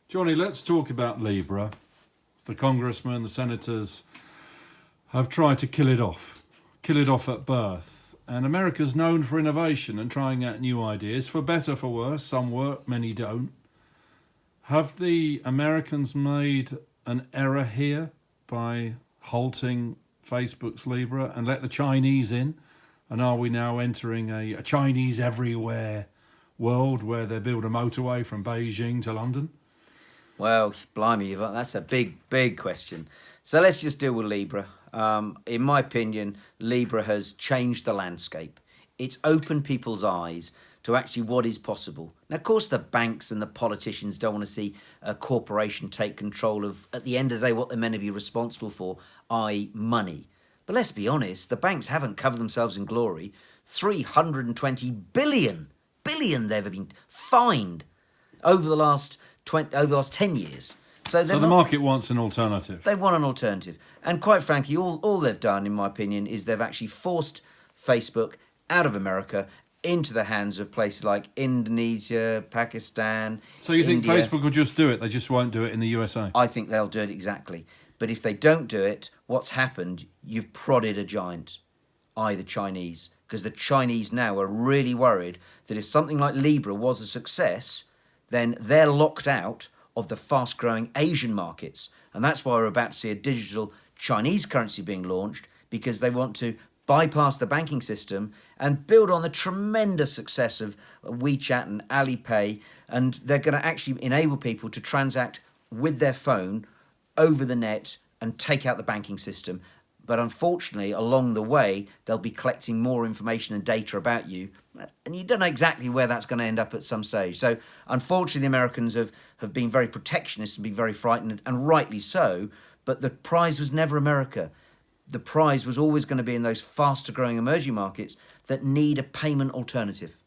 Johnny, let's talk about Libra. The congressmen, the senators have tried to kill it off at birth. And America's known for innovation and trying out new ideas, for better, for worse. Some work, many don't. Have the Americans made an error here by halting Facebook's Libra and let the Chinese in? And are we now entering a Chinese everywhere world where they build a motorway from Beijing to London? Well, blimey, that's a big question. So let's just deal with Libra. In my opinion, Libra has changed the landscape. It's opened people's eyes to actually what is possible. Now, of course, the banks and the politicians don't want to see a corporation take control of, at the end of the day, what they're meant to be responsible for, i.e. money. But let's be honest, the banks haven't covered themselves in glory. 320 billion they've been fined over the last 10 years. So the market wants an alternative. They want an alternative. And quite frankly, all they've done, in my opinion, is they've actually forced Facebook out of America into the hands of places like Indonesia, Pakistan, So you think India. Facebook will just do it? They just won't do it in the USA? I think they'll do it exactly. But if they don't do it, what's happened, you've prodded a giant, i.e. the Chinese. Because the Chinese now are really worried that if something like Libra was a success, then they're locked out of the fast-growing Asian markets. And that's why we're about to see a digital Chinese currency being launched, because they want to bypass the banking system and build on the tremendous success of WeChat and Alipay. And they're going to actually enable people to transact with their phone over the net and take out the banking system. But unfortunately, along the way, they'll be collecting more information and data about you. And you don't know exactly where that's going to end up at some stage. So unfortunately, the Americans have been very protectionist and been very frightened, and rightly so. But the prize was never America. The prize was always going to be in those faster growing emerging markets that need a payment alternative.